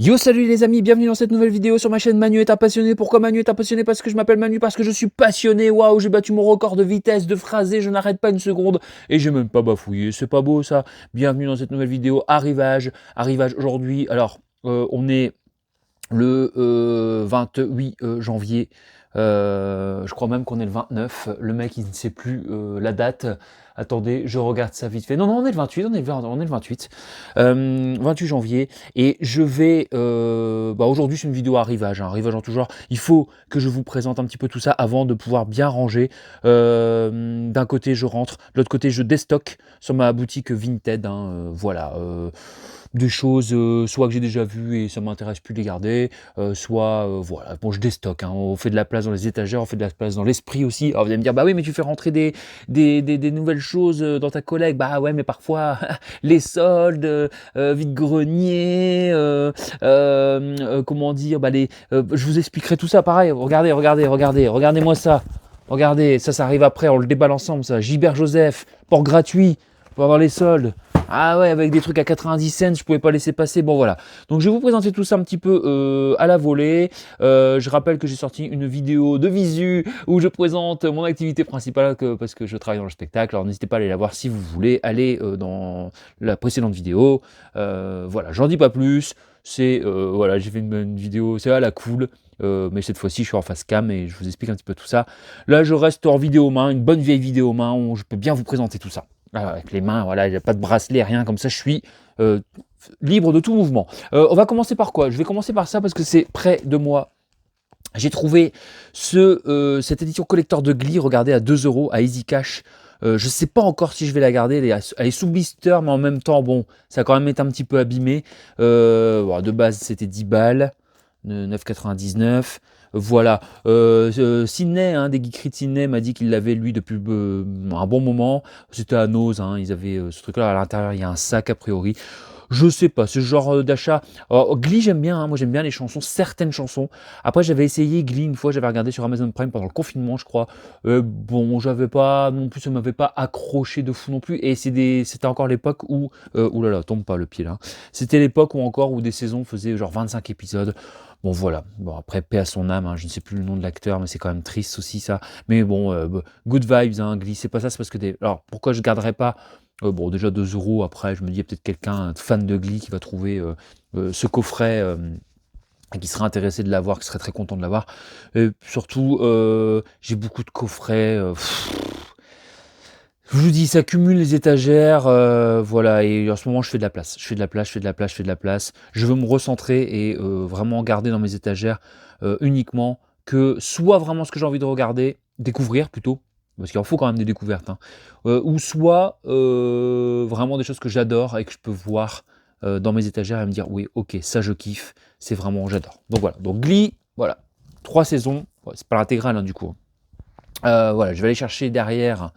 Yo, salut les amis, bienvenue dans cette nouvelle vidéo sur ma chaîne Manu est un passionné. Pourquoi Manu est un passionné? Parce que je m'appelle Manu, parce que je suis passionné. Waouh, j'ai battu mon record de vitesse, de phrasé, je n'arrête pas une seconde et j'ai même pas bafouillé. C'est pas beau ça? Bienvenue dans cette nouvelle vidéo. Arrivage aujourd'hui. Alors, on est le 28 janvier. Je crois même qu'on est le 29. Le mec, il ne sait plus la date. Attendez, je regarde ça vite fait. Non, on est le 28, on est le 28. 28 janvier. Et je vais... aujourd'hui, c'est une vidéo arrivage, hein, arrivage en tout genre. Il faut que je vous présente un petit peu tout ça avant de pouvoir bien ranger. D'un côté, je rentre. De l'autre côté, je déstocke sur ma boutique Vinted. Voilà. Des choses soit que j'ai déjà vues et ça m'intéresse plus de les garder, soit voilà, bon je déstocke, hein, on fait de la place dans les étagères, on fait de la place dans l'esprit aussi. Alors vous allez me dire, bah oui mais tu fais rentrer des nouvelles choses dans ta collègue, bah ouais mais parfois les soldes, vide-grenier, comment dire, je vous expliquerai tout ça pareil, regardez-moi ça. Regardez, ça arrive après, on le déballe ensemble ça. Gilbert Joseph, port gratuit, pour avoir les soldes. Ah ouais, avec des trucs à 90 cents, je pouvais pas laisser passer. Bon voilà. Donc je vais vous présenter tout ça un petit peu à la volée. Je rappelle que j'ai sorti une vidéo de visu où je présente mon activité principale parce que je travaille dans le spectacle. Alors n'hésitez pas à aller la voir si vous voulez. Allez dans la précédente vidéo. Voilà, j'en dis pas plus. C'est voilà, j'ai fait une vidéo, c'est à la cool. Mais cette fois-ci, je suis en face cam et je vous explique un petit peu tout ça. Là, je reste en vidéo main, une bonne vieille vidéo main où je peux bien vous présenter tout ça. Avec les mains, voilà, il n'y a pas de bracelet, rien, comme ça je suis libre de tout mouvement. On va commencer par quoi? Je vais commencer par ça parce que c'est près de moi. J'ai trouvé cette édition collector de Glee, regardez, à 2 € à Easy Cash. Je ne sais pas encore si je vais la garder, elle est sous blister, mais en même temps, bon, ça a quand même été un petit peu abîmé. De base, c'était 10 balles, 9,99. Voilà, Sydney, des Geekeries de Sydney m'a dit qu'il l'avait lui depuis un bon moment. C'était à Nose, ils avaient ce truc-là à l'intérieur, il y a un sac a priori. Je sais pas, ce genre d'achat. Glee, j'aime bien, moi j'aime bien les chansons, certaines chansons. Après, j'avais essayé Glee une fois, j'avais regardé sur Amazon Prime pendant le confinement, je crois. Bon, j'avais pas non plus, ça m'avait pas accroché de fou non plus. Et c'était encore l'époque où, oulala, tombe pas le pied là. C'était l'époque où des saisons faisaient genre 25 épisodes. Bon voilà, bon après paix à son âme, je ne sais plus le nom de l'acteur, mais c'est quand même triste aussi ça. Mais bon, good vibes, Glee, c'est pas ça, c'est parce que alors pourquoi je garderais pas bon déjà 2 € après, je me dis il y a peut-être quelqu'un fan de Glee qui va trouver ce coffret et qui serait intéressé de l'avoir, qui serait très content de l'avoir. Et surtout, j'ai beaucoup de coffrets. Je vous dis, ça cumule les étagères, voilà, et en ce moment je fais de la place. Je fais de la place. Je veux me recentrer et vraiment garder dans mes étagères uniquement que soit vraiment ce que j'ai envie de regarder, découvrir plutôt, parce qu'il en faut quand même des découvertes, ou soit vraiment des choses que j'adore et que je peux voir dans mes étagères et me dire oui, ok, ça je kiffe, c'est vraiment, j'adore. Donc voilà, donc Glee, voilà, 3 saisons, ouais, c'est pas l'intégrale du coup. Voilà, je vais aller chercher derrière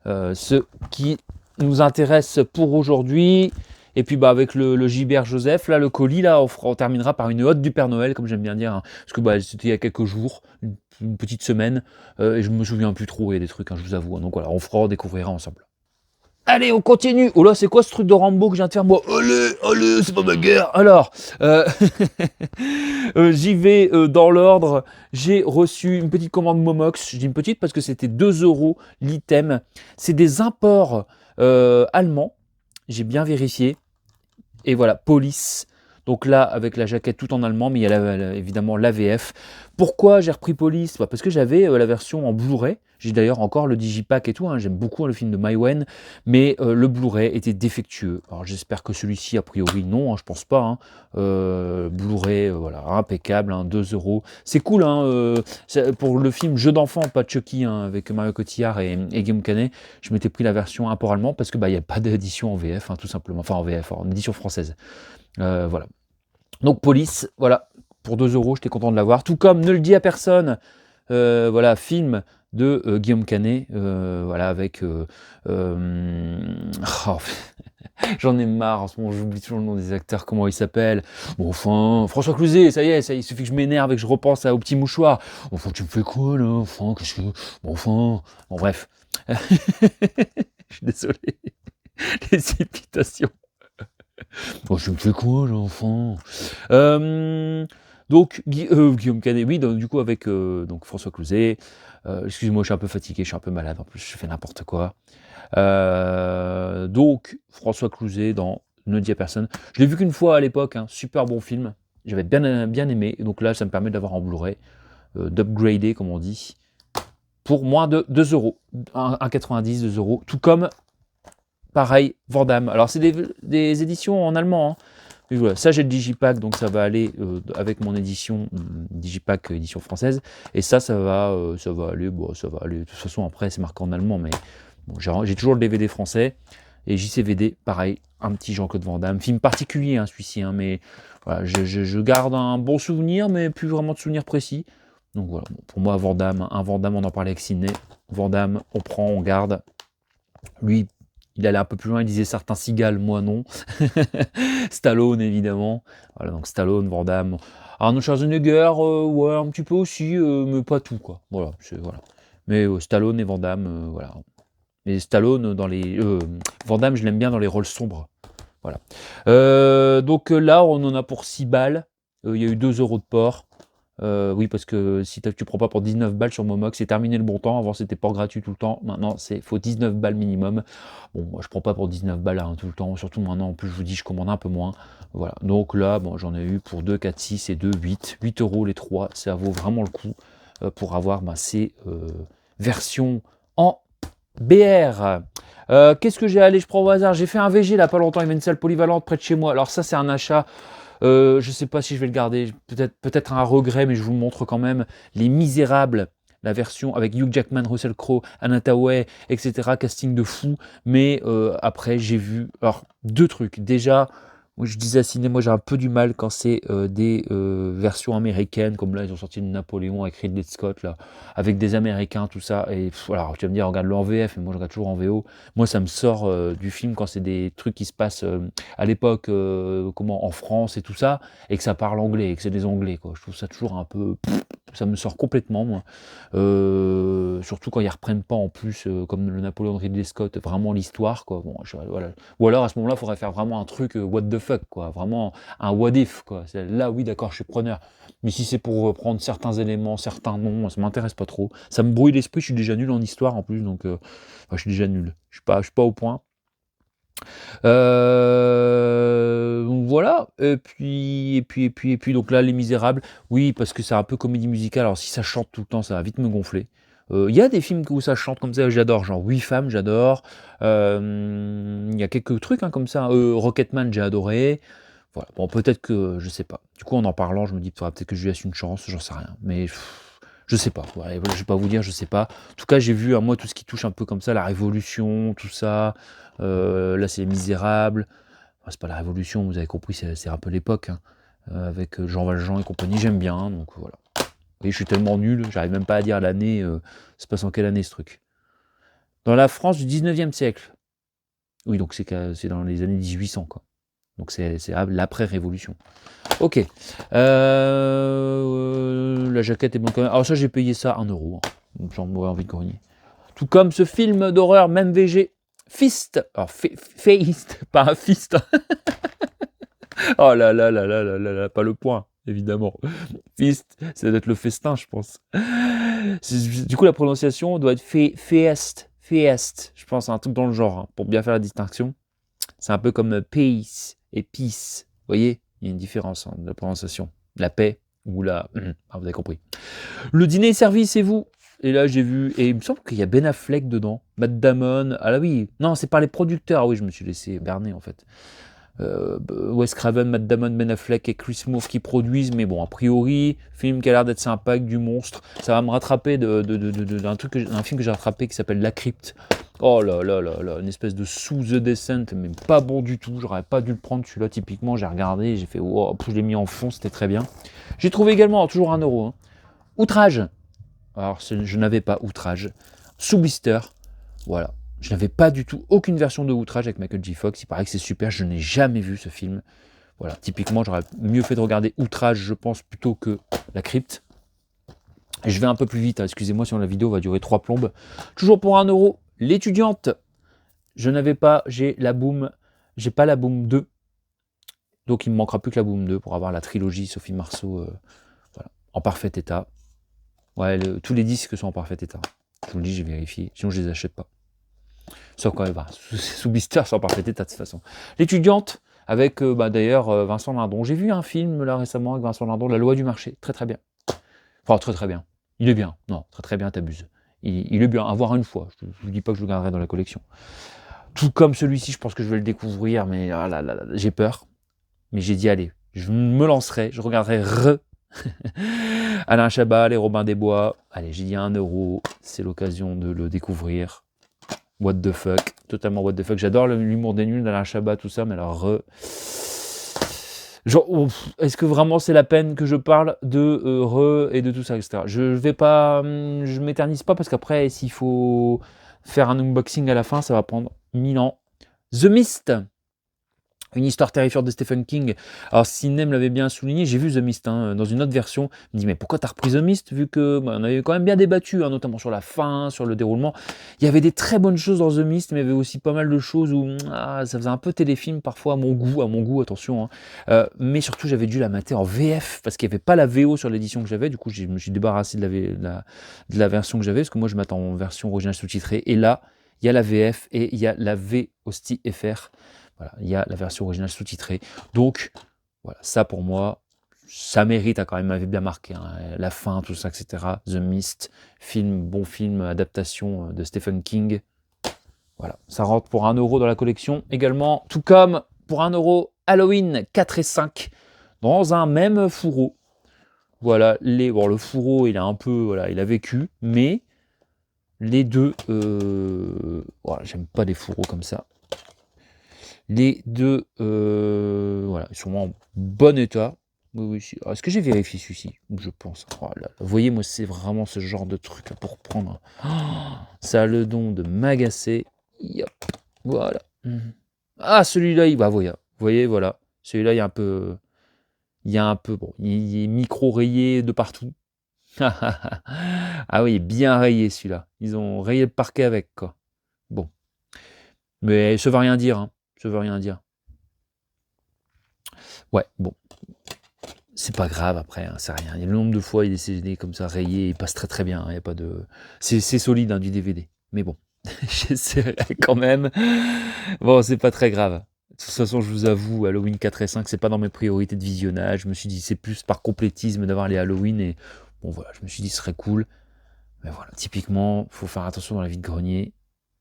ce qui nous intéresse pour aujourd'hui. Et puis avec le Gilbert Joseph, là, le colis, là, on terminera par une hotte du Père Noël, comme j'aime bien dire, parce que c'était il y a quelques jours, une petite semaine, et je me souviens plus trop, il y a des trucs, je vous avoue. Donc voilà, on découvrira ensemble. Allez, on continue. Oh là, c'est quoi ce truc de Rambo que je viens de faire, moi? Allez, c'est pas ma guerre. Alors, j'y vais dans l'ordre. J'ai reçu une petite commande Momox. Je dis une petite parce que c'était 2 € l'item. C'est des imports allemands. J'ai bien vérifié. Et voilà, Police. Donc là, avec la jaquette tout en allemand, mais il y a évidemment l'AVF. Pourquoi j'ai repris Police? Parce que j'avais la version en Blu-ray. J'ai d'ailleurs encore le Digipack et tout. J'aime beaucoup le film de Maïwen. Mais le Blu-ray était défectueux. Alors j'espère que celui-ci, a priori, non. Je pense pas. Blu-ray, voilà, impeccable. 2 €. C'est cool. Pour le film Jeu d'enfant, pas Chucky, avec Mario Cotillard et Guillaume Canet. Je m'étais pris la version import allemand parce que il n'y a pas d'édition en VF, tout simplement. Enfin en VF, en édition française. Voilà. Donc Police, voilà, pour 2 €, j'étais content de l'avoir. Tout comme Ne le dis à personne, voilà, film de Guillaume Canet, voilà, avec... j'en ai marre en ce moment, j'oublie toujours le nom des acteurs, comment ils s'appellent. Bon, enfin, François Cluzet, ça y est, il suffit que je m'énerve et que je repense au petit mouchoir. Enfin, tu me fais quoi là? Enfin, qu'est-ce que... Bon, bref. Je suis désolé. Les citations. Oh, je me fais quoi, l'enfant? Donc, Guillaume Canet, oui, donc, du coup, avec donc François Cluzet. Excusez-moi, je suis un peu fatigué, je suis un peu malade, en plus, je fais n'importe quoi. Donc, François Cluzet dans Ne dis à personne. Je l'ai vu qu'une fois à l'époque, hein, super bon film. J'avais bien aimé, et donc là, ça me permet d'avoir en Blu-ray, d'upgrader, comme on dit, pour moins de 2 euros. 1,90, 2 euros. Tout comme, pareil, Vandame. Alors, c'est des éditions en allemand, hein. Mais voilà, ça j'ai le Digipack, donc ça va aller avec mon édition Digipack édition française. Et ça va aller, bon, ça va aller. De toute façon, après c'est marqué en allemand, mais bon, j'ai toujours le DVD français. Et JCVD, pareil, un petit Jean-Claude Van Damme, film particulier, hein, celui-ci, hein, mais voilà, je garde un bon souvenir, mais plus vraiment de souvenir précis. Donc voilà, bon, pour moi, Van Damme, un Van Damme, on en parlait avec Sidney. Van Damme, on prend, on garde. Lui, il allait un peu plus loin, il disait certains cigales, moi non. Stallone, évidemment. Voilà, donc Stallone, Van Damme. Arnold Schwarzenegger, ouais, un petit peu aussi, mais pas tout, quoi. Voilà, voilà. Mais Stallone et Van Damme, voilà. Et Stallone, Van Damme, je l'aime bien dans les rôles sombres. Voilà. Donc là, on en a pour 6 balles. Il y a eu 2 euros de port. Oui, parce que si tu prends pas pour 19 balles sur Momox, c'est terminé le bon temps. Avant, c'était port gratuit tout le temps. Maintenant, faut 19 balles minimum. Bon, moi, je prends pas pour 19 balles hein, tout le temps. Surtout maintenant, en plus, je vous dis, je commande un peu moins. Voilà. Donc là, bon, j'en ai eu pour 2, 4, 6 et 2, 8. 8 euros les 3. Ça vaut vraiment le coup pour avoir ces versions en BR. Qu'est-ce que j'ai allé, je prends au hasard. J'ai fait un VG là pas longtemps. Il y avait une salle polyvalente près de chez moi. Alors ça, c'est un achat. Je ne sais pas si je vais le garder, peut-être un regret, mais je vous le montre quand même. Les Misérables, la version avec Hugh Jackman, Russell Crowe, Anna Thaoué, etc. Casting de fou. Mais après, j'ai vu alors 2 trucs. Déjà, moi, je disais à Ciné, moi j'ai un peu du mal quand c'est des versions américaines, comme là ils ont sorti le Napoléon avec Ridley Scott, là, avec des Américains, tout ça. Et alors tu vas me dire, regarde-le en VF, mais moi je regarde toujours en VO. Moi ça me sort du film quand c'est des trucs qui se passent à l'époque, en France et tout ça, et que ça parle anglais, et que c'est des Anglais, quoi. Je trouve ça toujours un peu. Ça me sort complètement, moi. Surtout quand ils reprennent pas en plus, comme le Napoléon de Ridley Scott, vraiment l'histoire, quoi. Bon, voilà. Ou alors à ce moment-là, il faudrait faire vraiment un truc what the fuck, quoi. Vraiment un what if, quoi. Là, oui, d'accord, je suis preneur. Mais si c'est pour reprendre certains éléments, certains noms, ça m'intéresse pas trop. Ça me brouille l'esprit, je suis déjà nul en histoire en plus, donc je suis déjà nul. Je suis pas au point. Donc voilà, et puis, donc là, Les Misérables, oui, parce que c'est un peu comédie musicale, alors si ça chante tout le temps, ça va vite me gonfler. Il y a des films où ça chante comme ça, j'adore, genre 8 femmes, j'adore. Il y a quelques trucs hein, comme ça, Rocketman, j'ai adoré. Voilà, bon, peut-être que, je sais pas. Du coup, en parlant, je me dis, peut-être que je lui laisse une chance, j'en sais rien. Mais je sais pas, ouais, je vais pas vous dire, je sais pas. En tout cas, j'ai vu, moi, tout ce qui touche un peu comme ça, la Révolution, tout ça. Là, c'est Les Misérables. Enfin, c'est pas la Révolution, vous avez compris, c'est un peu l'époque, hein, avec Jean Valjean et compagnie, j'aime bien, hein, donc voilà. Et je suis tellement nul, j'arrive même pas à dire l'année, c'est passe en quelle année ce truc. Dans la France du 19e siècle. Oui, donc c'est dans les années 1800, quoi. Donc c'est l'après-révolution. Ok. La jaquette est bonne quand même. Alors ça, j'ai payé ça 1 euro. Hein. J'en aurais envie de grogner. Tout comme ce film d'horreur, même VG, Fist. Alors, Feist, pas un fist. Oh là là là là là là là, pas le point, évidemment. Fist, ça doit être le festin, je pense. Du coup, la prononciation doit être Feest. Feest, je pense, un truc dans le genre, hein, pour bien faire la distinction. C'est un peu comme peace et peace. Vous voyez, il y a une différence hein, de la prononciation. La paix ou la... Ah, vous avez compris. Le dîner est servi, c'est vous. Et là, j'ai vu... Et il me semble qu'il y a Ben Affleck dedans. Matt Damon. Ah là oui. Non, c'est par les producteurs. Ah oui, je me suis laissé berner, en fait. Wes Craven, Matt Damon, Ben Affleck et Chris Moore qui produisent, mais bon, a priori, film qui a l'air d'être sympa, avec du monstre, ça va me rattraper d'un film que j'ai rattrapé qui s'appelle La Crypte. Oh là là là là, une espèce de sous The Descent, mais pas bon du tout, j'aurais pas dû le prendre celui-là typiquement, j'ai regardé, j'ai fait, wow, je l'ai mis en fond, c'était très bien. J'ai trouvé également, alors, toujours 1 euro, hein, Outrage. Alors, je n'avais pas Outrage. Sous blister, voilà. Je n'avais pas du tout aucune version de Outrage avec Michael J. Fox. Il paraît que c'est super. Je n'ai jamais vu ce film. Voilà. Typiquement, j'aurais mieux fait de regarder Outrage, je pense, plutôt que La Crypte. Et je vais un peu plus vite. Hein. Excusez-moi si la vidéo va durer 3 plombes. Toujours pour 1 euro. L'étudiante. Je n'avais pas. J'ai la Boom. J'ai pas la Boom 2. Donc il me manquera plus que la Boom 2 pour avoir la trilogie Sophie Marceau voilà, en parfait état. Ouais, tous les disques sont en parfait état. Je vous le dis, j'ai vérifié, sinon je les achète pas. Sauf quand même, bah, sous blister, c'est en parfait état de toute façon. L'étudiante, avec d'ailleurs Vincent Lindon. J'ai vu un film là récemment avec Vincent Lindon, La loi du marché, très très bien. Enfin, très très bien. Il est bien. Non, très très bien, t'abuses. Il est bien, à voir une fois. Je ne dis pas que je le garderai dans la collection. Tout comme celui-ci, je pense que je vais le découvrir, mais ah là, là, là, j'ai peur. Mais j'ai dit, allez, je me lancerai, je regarderai Alain Chabat, les Robin des Bois. Allez, j'ai dit 1 euro, c'est l'occasion de le découvrir. What the fuck, totalement what the fuck. J'adore l'humour des nuls d'Alain Chabat, tout ça, mais alors genre, est-ce que vraiment c'est la peine que je parle de et de tout ça, etc. Je vais pas, je m'éternise pas parce qu'après, s'il faut faire un unboxing à la fin, ça va prendre 1000 ans. The Mist, une histoire terrifiante de Stephen King. Alors, Sidney me l'avait bien souligné, j'ai vu The Mist dans une autre version. Il me dit, mais pourquoi t'as repris The Mist, vu que on avait quand même bien débattu, notamment sur la fin, sur le déroulement. Il y avait des très bonnes choses dans The Mist, mais il y avait aussi pas mal de choses où ça faisait un peu téléfilm parfois à mon goût, attention. Mais surtout, j'avais dû la mater en VF, parce qu'il n'y avait pas la VO sur l'édition que j'avais. Du coup, je me suis débarrassé de la version que j'avais, parce que moi, je m'attends en version originale sous-titrée. Et là, il y a la VF et il y a la V hostie FR. Voilà, il y a la version originale sous-titrée. Donc, voilà, ça pour moi, ça mérite, quand même, m'avait bien marqué. La fin, tout ça, etc. The Mist, bon film, adaptation de Stephen King. Voilà, ça rentre pour 1 euro dans la collection également. Tout comme pour 1 euro, Halloween 4 et 5, dans un même fourreau. Voilà, le fourreau, il a un peu, voilà, il a vécu, mais les deux, voilà, j'aime pas les fourreaux comme ça. Les deux, voilà, ils sont en bon état. Oui, est-ce que j'ai vérifié celui-ci? Je pense. Oh là là. Vous voyez, moi, c'est vraiment ce genre de truc là pour prendre. Oh, ça a le don de m'agacer. Yep. Voilà. Ah, celui-là, bah, vous voyez, voilà. Celui-là, il y a un peu, bon, il est micro-rayé de partout. Ah oui, bien rayé celui-là. Ils ont rayé le parquet avec, quoi. Bon. Mais ça veut rien dire, hein. Ça veut rien dire. Ouais, bon. C'est pas grave après, c'est rien. Il y a le nombre de fois il est CD comme ça rayé, il passe très très bien. Il y a pas de, c'est solide du DVD. Mais bon, j'essaierai quand même. Bon, c'est pas très grave. De toute façon, je vous avoue, Halloween 4 et 5, c'est pas dans mes priorités de visionnage. Je me suis dit, c'est plus par complétisme d'avoir les Halloween. Et bon, voilà, je me suis dit, ce serait cool. Mais voilà, typiquement, faut faire attention dans la vide-grenier.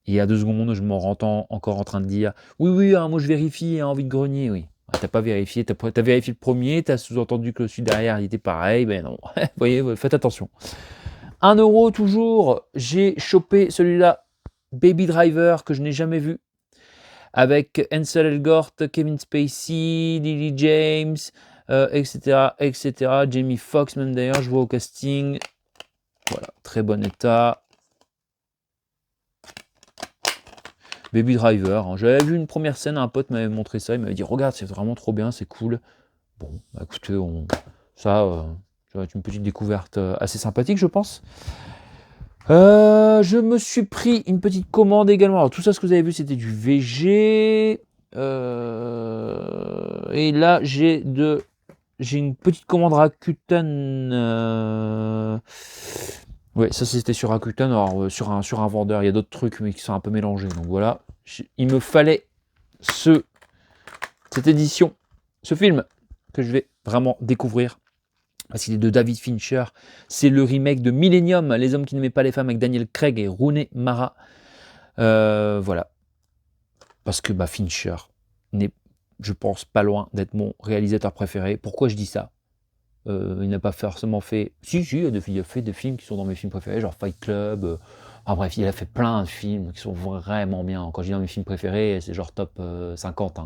Et à 2 secondes, je m'en rentends encore en train de dire, oui, moi je vérifie en vide-grenier, oui. T'as pas vérifié, t'as vérifié le premier, t'as sous-entendu que celui derrière il était pareil, ben non. Vous voyez, faites attention. 1 euro toujours, j'ai chopé celui-là, Baby Driver, que je n'ai jamais vu, avec Ansel Elgort, Kevin Spacey, Lily James, etc., etc. Jamie Foxx même d'ailleurs, je vois au casting. Voilà, très bon état. Baby Driver, j'avais vu une première scène, un pote m'avait montré ça, il m'avait dit regarde, c'est vraiment trop bien, c'est cool. Bon, bah écoutez, ça va être une petite découverte assez sympathique, je pense. Je me suis pris une petite commande également. Alors tout ça, ce que vous avez vu, c'était du VG. Et là, j'ai une petite commande Rakuten. Ouais, ça c'était sur Rakuten, alors sur un vendeur, il y a d'autres trucs mais qui sont un peu mélangés. Donc voilà, il me fallait cette édition, ce film que je vais vraiment découvrir. Parce qu'il est de David Fincher. C'est le remake de Millennium, Les hommes qui n'aimaient pas les femmes avec Daniel Craig et Rooney Mara. Voilà. Parce que Fincher n'est, je pense, pas loin d'être mon réalisateur préféré. Pourquoi je dis ça? Il n'a pas forcément fait... Si, il a fait des films qui sont dans mes films préférés, genre Fight Club. Bref, il a fait plein de films qui sont vraiment bien. Quand je dis dans mes films préférés, c'est genre top 50.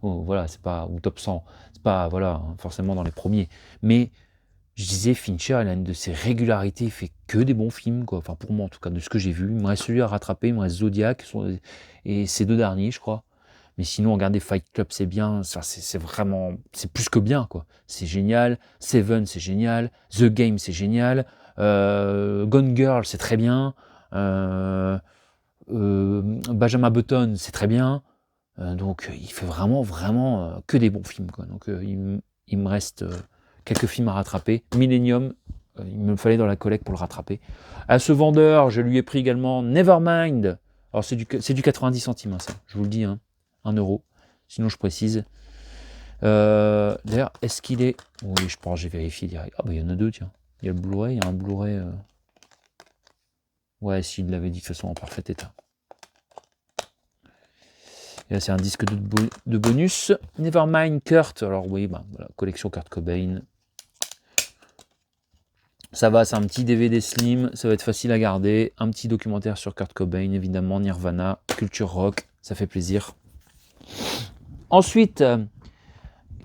Voilà, c'est pas... Ou top 100. C'est pas, voilà, forcément dans les premiers. Mais je disais, Fincher, il a une de ses régularités, il fait que des bons films, quoi. Enfin, pour moi, en tout cas, de ce que j'ai vu. Il me reste celui à rattraper, il me reste Zodiac, et ces 2 derniers, je crois. Mais sinon, regardez, Fight Club, c'est bien. C'est vraiment, c'est plus que bien, quoi. C'est génial. Seven, c'est génial. The Game, c'est génial. Gone Girl, c'est très bien. Benjamin Button, c'est très bien. Donc il fait vraiment, vraiment que des bons films, quoi. Donc il me reste quelques films à rattraper. Millennium, il me fallait dans la collecte pour le rattraper. À ce vendeur, je lui ai pris également Nevermind. Alors c'est du 90 centimes, hein, ça, je vous le dis, hein, 1 euro. Sinon je précise. D'ailleurs, est-ce qu'il est... Oui, je pense, j'ai vérifié direct. Ah bah il y en a deux, tiens. Il y a le Blu-ray, il y a un Blu-ray... Ouais, s'il l'avait dit de toute façon en parfait état. Et là, c'est un disque de bonus. Nevermind Kurt. Alors oui, bah, voilà, collection Kurt Cobain. Ça va, c'est un petit DVD slim, ça va être facile à garder. Un petit documentaire sur Kurt Cobain, évidemment, Nirvana, culture rock, ça fait plaisir. Ensuite,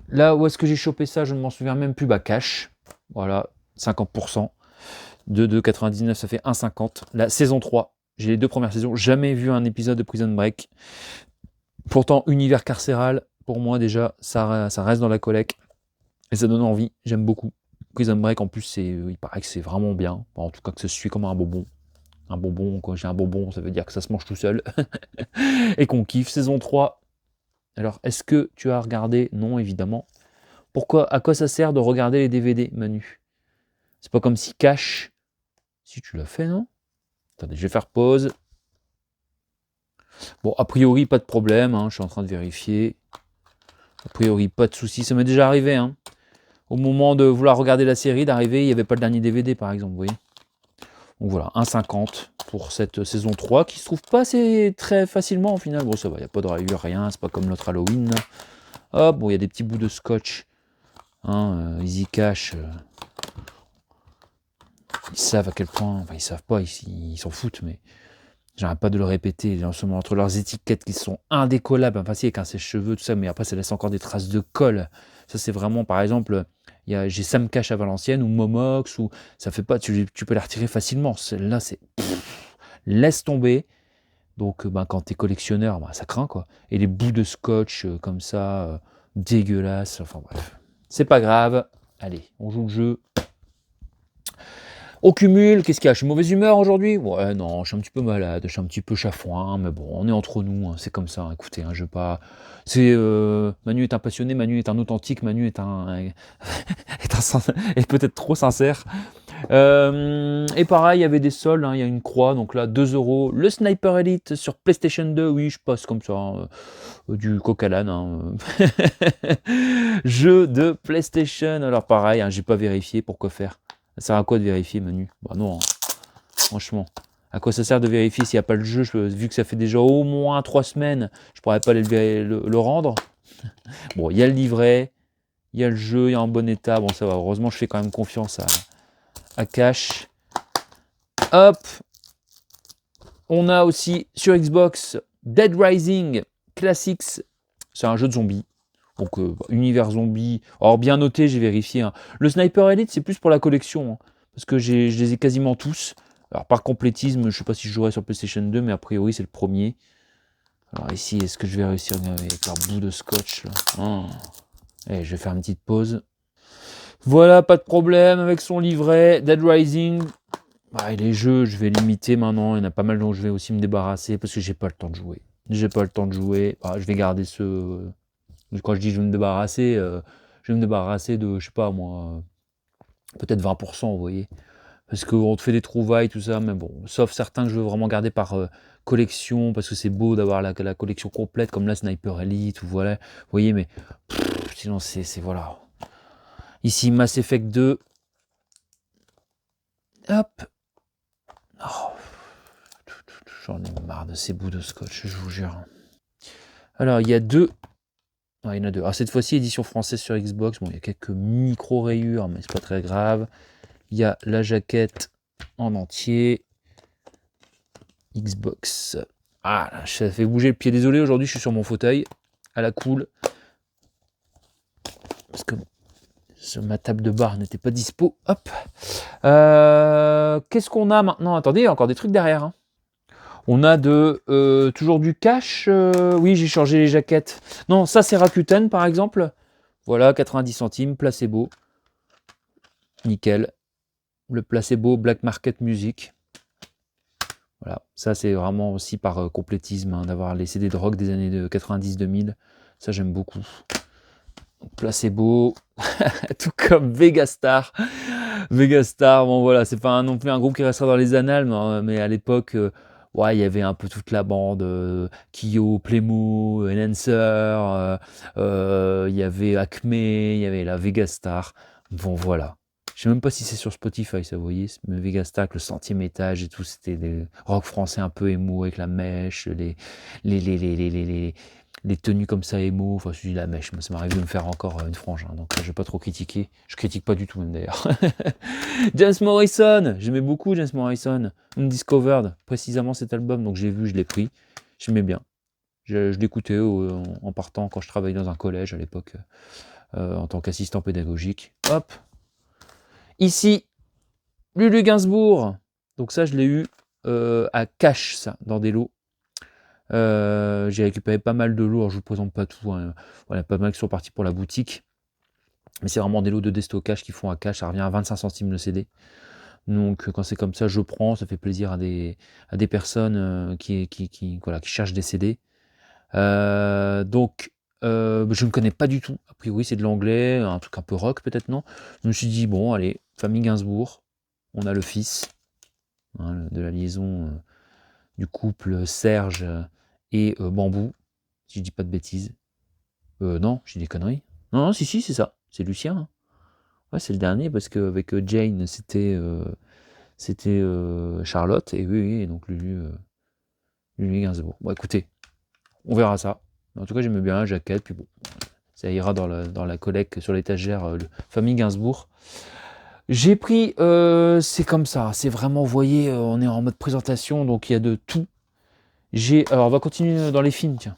là où est-ce que j'ai chopé ça, je ne m'en souviens même plus, bah cash. Voilà, 50%. De 2,99, ça fait 1,50. La saison 3, j'ai les 2 premières saisons, jamais vu un épisode de Prison Break. Pourtant, univers carcéral, pour moi déjà, ça reste dans la collecte. Et ça donne envie, j'aime beaucoup. Prison Break, en plus, il paraît que c'est vraiment bien. En tout cas, que ça se suit comme un bonbon. Un bonbon, quand j'ai un bonbon, ça veut dire que ça se mange tout seul. Et qu'on kiffe. Saison 3. Alors, est-ce que tu as regardé? Non, évidemment. Pourquoi? À quoi ça sert de regarder les DVD, Manu? C'est pas comme si Cash... Si tu l'as fait, non? Attendez, je vais faire pause. Bon, a priori, pas de problème, hein, je suis en train de vérifier. A priori, pas de souci. Ça m'est déjà arrivé, hein. Au moment de vouloir regarder la série, d'arriver, il n'y avait pas le dernier DVD, par exemple, vous voyez. Donc voilà, 1,50 pour cette saison 3, qui se trouve pas assez très facilement, au final. Bon, ça va, il n'y a pas de rayures, rien, c'est pas comme l'autre Halloween. Hop, bon, il y a des petits bouts de scotch. Hein, Easy Cash, ils savent à quel point... Enfin, ils savent pas, ils s'en foutent, mais... J'arrête pas de le répéter, entre leurs étiquettes qui sont indécollables, enfin si avec un sèche-cheveux, tout ça, mais après ça laisse encore des traces de colle. Ça c'est vraiment, par exemple, j'ai Sam Cash à Valenciennes ou Momox, ou ça fait pas, tu peux la retirer facilement. Celle-là c'est laisse tomber. Donc quand t'es collectionneur, ça craint quoi. Et les bouts de scotch comme ça, dégueulasses, enfin bref. C'est pas grave. Allez, on joue le jeu. Au cumul, qu'est-ce qu'il y a? Je suis mauvaise humeur aujourd'hui? Ouais, non, je suis un petit peu malade, je suis un petit peu chafouin, mais bon, on est entre nous, hein, c'est comme ça, écoutez, je veux pas... Manu est un passionné, Manu est un authentique, Manu est est peut-être trop sincère. Et pareil, il y avait des soldes, il y a une croix, donc là, 2 euros. Le Sniper Elite sur PlayStation 2, oui, je passe comme ça, du coq à l'âne. Jeu de PlayStation, alors pareil, j'ai pas vérifié, pourquoi faire? Ça sert à quoi de vérifier, Manu? Bah non, franchement. À quoi ça sert de vérifier s'il n'y a pas le jeu? Vu que ça fait déjà au moins 3 semaines, je pourrais pas le rendre. Bon, il y a le livret, il y a le jeu, il est en bon état. Bon, ça va. Heureusement, je fais quand même confiance à Cash. Hop. On a aussi sur Xbox Dead Rising Classics. C'est un jeu de zombies. Donc, univers zombie. Or, bien noté, j'ai vérifié. Le Sniper Elite, c'est plus pour la collection. Parce que je les ai quasiment tous. Alors, par complétisme, je ne sais pas si je jouerai sur PlayStation 2, mais a priori, c'est le premier. Alors, ici, est-ce que je vais réussir avec leur bout de scotch là? Allez, je vais faire une petite pause. Voilà, pas de problème avec son livret. Dead Rising. Et les jeux, je vais limiter maintenant. Il y en a pas mal dont je vais aussi me débarrasser parce que j'ai pas le temps de jouer. J'ai pas le temps de jouer. Je vais garder ceux... Quand je dis je vais me débarrasser, de, je sais pas moi, peut-être 20%, vous voyez. Parce qu'on te fait des trouvailles, tout ça, mais bon, sauf certains que je veux vraiment garder par collection, parce que c'est beau d'avoir la collection complète, comme la Sniper Elite, ou voilà, vous voyez, mais sinon c'est voilà. Ici, Mass Effect 2. Hop. Oh. J'en ai marre de ces bouts de scotch, je vous jure. Alors, il y a deux... il y en a deux. Alors, cette fois-ci, édition française sur Xbox. Bon, il y a quelques micro-rayures, mais c'est pas très grave. Il y a la jaquette en entier. Xbox. Ça fait bouger le pied. Désolé, aujourd'hui, je suis sur mon fauteuil. À la cool. Parce que ma table de bar n'était pas dispo. Hop. Qu'est-ce qu'on a maintenant? Attendez, il y a encore des trucs derrière. On a toujours du cash. Oui, j'ai changé les jaquettes. Non, ça, c'est Rakuten, par exemple. Voilà, 90 centimes, placebo. Nickel. Le placebo Black Market Music. Voilà, ça c'est vraiment aussi par complétisme, hein, d'avoir les CD de rock des années de 90-2000. Ça j'aime beaucoup. Donc, Placebo, tout comme Vegastar. Vegastar, bon voilà, c'est pas non plus un groupe qui restera dans les annales, mais à l'époque, ouais, il y avait un peu toute la bande, Kyo, Plémo, Enhancer, il y avait Acme, il y avait la Vegastar. Bon voilà. Je sais même pas si c'est sur Spotify, ça vous voyez, mais Vegastar avec le 100e étage et tout, c'était des rock français un peu émo avec la mèche, les, les, les, les, les, les- les tenues comme ça émo, enfin je dis la mèche, moi ça m'arrive de me faire encore une frange, hein, donc je vais pas trop critiquer, je critique pas du tout même d'ailleurs. James Morrison, j'aimais beaucoup James Morrison, Undiscovered, précisément cet album, donc j'ai vu, je l'ai pris, j'aimais bien. Je l'écoutais en partant quand je travaillais dans un collège à l'époque, en tant qu'assistant pédagogique. Hop, ici, Lulu Gainsbourg, donc ça je l'ai eu à cash, ça, dans des lots. J'ai récupéré pas mal de lots, alors je vous présente pas tout, hein. Voilà, pas mal qui sont partis pour la boutique, mais c'est vraiment des lots de déstockage qui font à cash, ça revient à 25 centimes le CD. Donc quand c'est comme ça, je prends, ça fait plaisir à des personnes voilà, qui cherchent des CD. Donc je ne connais pas du tout, a priori c'est de l'anglais, un truc un peu rock peut-être, non? Je me suis dit, bon allez, famille Gainsbourg, on a le fils, hein, de la liaison du couple Serge et Bambou, si je dis pas de bêtises. Non, je dis des conneries. Non, non, si, c'est ça, c'est Lucien, hein. Ouais, c'est le dernier, parce qu'avec Jane, c'était Charlotte, et oui, oui, et donc Lulu Gainsbourg. Bon, écoutez, on verra ça. En tout cas, j'aimais bien la jaquette, puis bon, ça ira dans la collecte sur l'étagère famille Gainsbourg. J'ai pris, c'est comme ça, c'est vraiment, vous voyez, on est en mode présentation, donc il y a de tout. Alors on va continuer dans les films, tiens.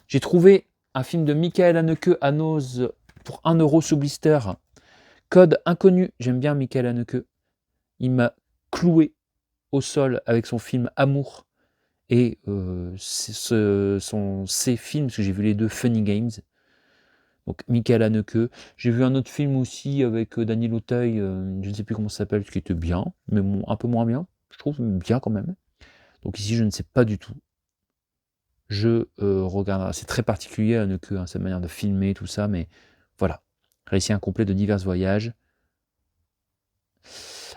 J'ai trouvé un film de Michael Haneke à Noz pour 1 euro sous blister. Code inconnu, j'aime bien Michael Haneke. Il m'a cloué au sol avec son film Amour et ses films, parce que j'ai vu les deux, Funny Games. Donc Michael Haneke. J'ai vu un autre film aussi avec Daniel Auteuil, je ne sais plus comment ça s'appelle, qui était bien, mais un peu moins bien. Je trouve bien quand même. Donc ici, je ne sais pas du tout. Je regarde, c'est très particulier Haneke, hein, sa manière de filmer, tout ça, mais voilà. Récit incomplet de divers voyages.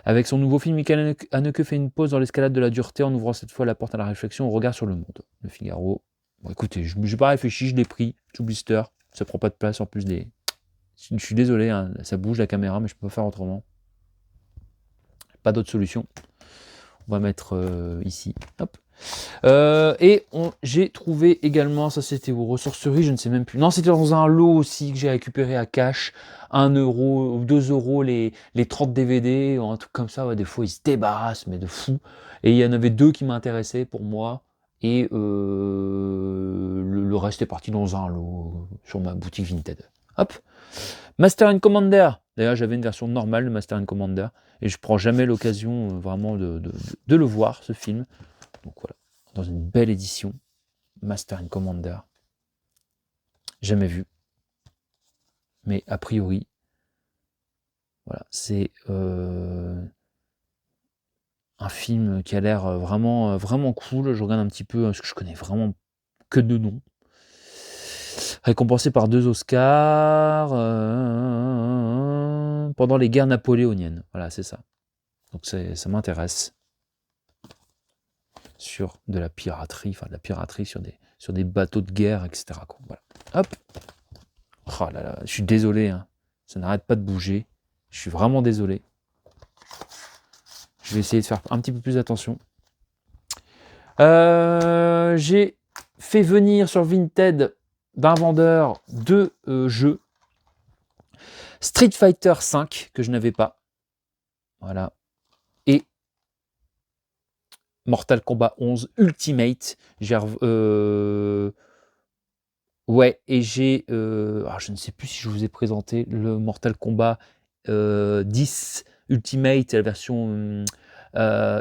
Avec son nouveau film, Michael Haneke fait une pause dans l'escalade de la dureté en ouvrant cette fois la porte à la réflexion au regard sur le monde. Le Figaro. Bon, écoutez, je n'ai pas réfléchi, je l'ai pris, sous blister. Ça prend pas de place en plus des. Je suis désolé, hein, ça bouge la caméra, mais je peux pas faire autrement. Pas d'autre solution. On va mettre ici. Hop. Et j'ai trouvé également, ça c'était aux ressourceries, je ne sais même plus. Non, c'était dans un lot aussi que j'ai récupéré à cash, 1 euro ou 2 euros les 30 DVD, ou un truc comme ça. Ouais, des fois ils se débarrassent, mais de fou. Et il y en avait 2 qui m'intéressaient pour moi. Et le reste est parti dans un lot sur ma boutique Vinted. Hop. Master and Commander. D'ailleurs, j'avais une version normale de Master and Commander. Et je prends jamais l'occasion vraiment de le voir, ce film. Donc voilà, dans une belle édition, Master and Commander. Jamais vu. Mais a priori, voilà, c'est un film qui a l'air vraiment cool. Je regarde un petit peu, parce que je connais vraiment que de noms. Récompensé par 2 Oscars pendant les guerres napoléoniennes. Voilà, c'est ça. Donc ça m'intéresse. Sur de la piraterie, sur des bateaux de guerre, etc. Quoi. Voilà. Hop. Oh là là, je suis désolé, hein. Ça n'arrête pas de bouger. Je suis vraiment désolé. Je vais essayer de faire un petit peu plus attention. J'ai fait venir sur Vinted d'un vendeur 2 jeux. Street Fighter V, que je n'avais pas. Voilà. Et Mortal Kombat 11 Ultimate. Ouais, et j'ai... alors je ne sais plus si je vous ai présenté le Mortal Kombat 10 Ultimate, la version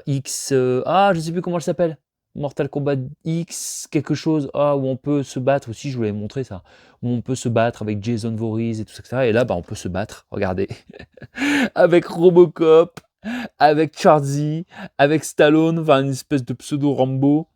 X... je ne sais plus comment elle s'appelle. Mortal Kombat X, quelque chose, où on peut se battre, aussi je vous l'avais montré ça, où on peut se battre avec Jason Voorhees et tout ça, etc. Et là, on peut se battre, regardez, avec Robocop, avec Charzy, avec Stallone, enfin une espèce de pseudo Rambo.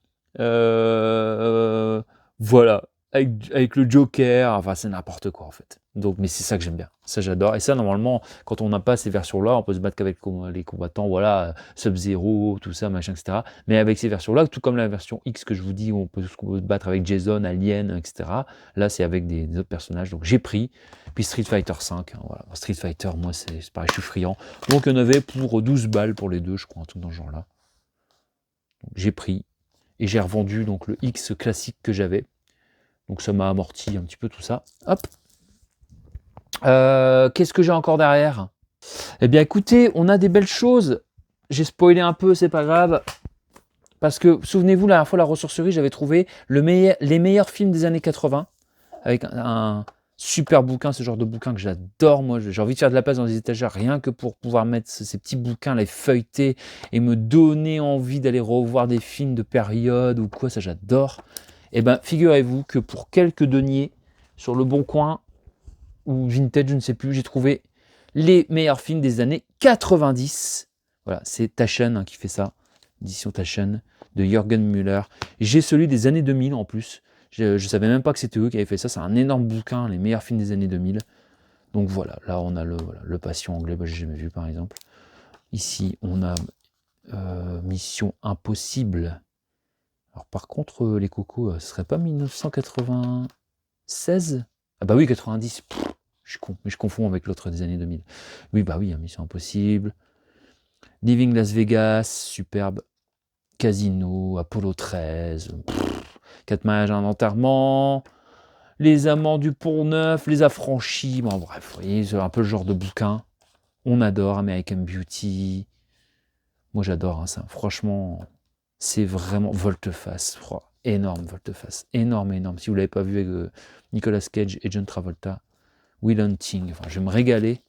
Voilà, avec le Joker, enfin c'est n'importe quoi en fait. Donc, mais c'est ça que j'aime bien, ça j'adore. Et ça normalement, quand on n'a pas ces versions-là, on peut se battre qu'avec les combattants, voilà, Sub-Zero, tout ça, machin, etc. Mais avec ces versions-là, tout comme la version X que je vous dis, où on peut se battre avec Jason, Alien, etc. Là, c'est avec des autres personnages. Donc j'ai pris. Puis Street Fighter 5, hein, voilà. Street Fighter, moi c'est pareil, je suis friand. Donc il y en avait pour 12 balles pour les deux, je crois, un truc dans ce genre-là. J'ai pris et j'ai revendu donc le X classique que j'avais. Donc ça m'a amorti un petit peu tout ça. Hop. Qu'est-ce que j'ai encore derrière? Eh bien écoutez, on a des belles choses. J'ai spoilé un peu, c'est pas grave. Parce que, souvenez-vous, la dernière fois, la ressourcerie, j'avais trouvé les meilleurs films des années 80. Avec un super bouquin, ce genre de bouquin que j'adore. Moi, j'ai envie de faire de la place dans les étagères, rien que pour pouvoir mettre ces petits bouquins, les feuilleter et me donner envie d'aller revoir des films de période ou quoi, ça j'adore. Eh bien, figurez-vous que pour quelques deniers, sur le Bon Coin, ou Vintage, je ne sais plus, j'ai trouvé les meilleurs films des années 90. Voilà, c'est Taschen hein, qui fait ça, édition Taschen, de Jürgen Müller. J'ai celui des années 2000 en plus. Je ne savais même pas que c'était eux qui avaient fait ça. C'est un énorme bouquin, les meilleurs films des années 2000. Donc voilà, là on a le Patient anglais, bah, j'ai jamais vu par exemple. Ici on a Mission Impossible. Alors par contre, les cocos, ce serait pas 1996? Ah bah oui, 90. Pff, je suis con, mais je confonds avec l'autre des années 2000. Oui, bah oui, Mission Impossible. Living Las Vegas, superbe. Casino, Apollo 13. Pff, 4 mariages à un enterrement. Les Amants du Pont-Neuf, Les Affranchis. Bon, bref, vous voyez, c'est un peu le genre de bouquin. On adore American Beauty. Moi, j'adore hein, ça. Franchement, c'est vraiment Volte-Face. Oh, énorme Volte-Face. Énorme, énorme. Si vous ne l'avez pas vu avec Nicolas Cage et John Travolta. Will Hunting. Enfin, je vais me régaler.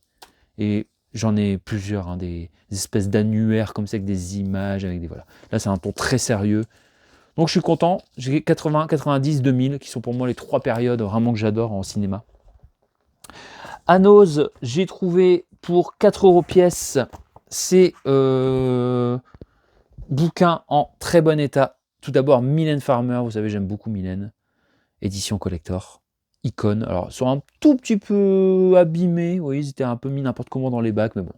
Et j'en ai plusieurs, hein, des espèces d'annuaires comme ça, avec des images, avec des voilà. Là, c'est un ton très sérieux. Donc, je suis content. J'ai 80, 90, 2000, qui sont pour moi les 3 périodes vraiment que j'adore en cinéma. Anos, j'ai trouvé pour 4 € pièce. C'est bouquin en très bon état. Tout d'abord, Mylène Farmer. Vous savez, j'aime beaucoup Mylène. Édition collector. Icône. Alors, ils sont un tout petit peu abîmés. Vous voyez, ils étaient un peu mis n'importe comment dans les bacs, mais bon.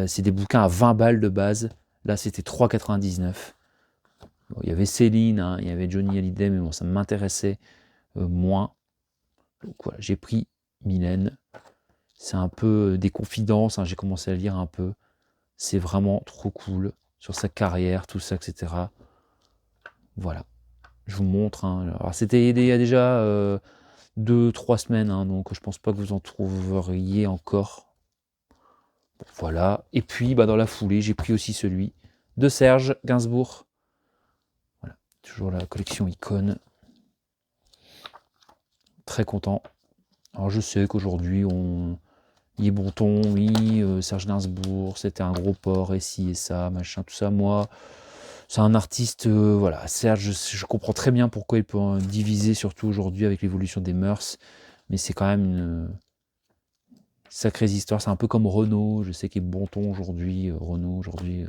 C'est des bouquins à 20 balles de base. Là, c'était 3,99 €. Bon, il y avait Céline, hein, il y avait Johnny Hallyday, mais bon, ça m'intéressait moins. Donc voilà, j'ai pris Mylène. C'est un peu des confidences, hein, j'ai commencé à lire un peu. C'est vraiment trop cool sur sa carrière, tout ça, etc. Voilà, je vous montre. Hein. Alors, c'était il y a déjà 2-3 semaines, hein, donc je pense pas que vous en trouveriez encore. Bon, voilà, et puis bah, dans la foulée, j'ai pris aussi celui de Serge Gainsbourg. Voilà, toujours la collection Icône. Très content. Alors je sais qu'aujourd'hui, il est bon ton, oui, Serge Gainsbourg, c'était un gros porc, et ci et ça, machin, tout ça. Moi, c'est un artiste, voilà, Serge, je comprends très bien pourquoi il peut en diviser, surtout aujourd'hui avec l'évolution des mœurs, mais c'est quand même une sacrée histoire. C'est un peu comme Renaud, je sais qu'il est bon ton aujourd'hui, Renaud, aujourd'hui,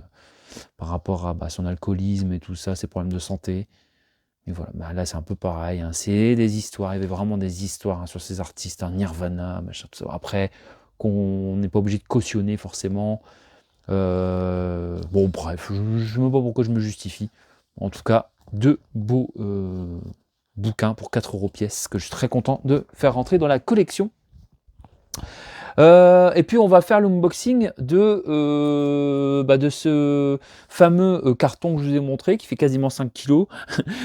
par rapport à son alcoolisme et tout ça, ses problèmes de santé. Mais voilà, bah là c'est un peu pareil, hein. C'est des histoires, il y avait vraiment des histoires hein, sur ces artistes, hein, Nirvana, machin, tout ça. Après, qu'on n'est pas obligé de cautionner forcément. Bon bref, je ne sais même pas pourquoi je me justifie. En tout cas, 2 beaux bouquins pour 4 € pièce, que je suis très content de faire rentrer dans la collection. Et puis on va faire l'unboxing de ce fameux carton que je vous ai montré, qui fait quasiment 5 kilos,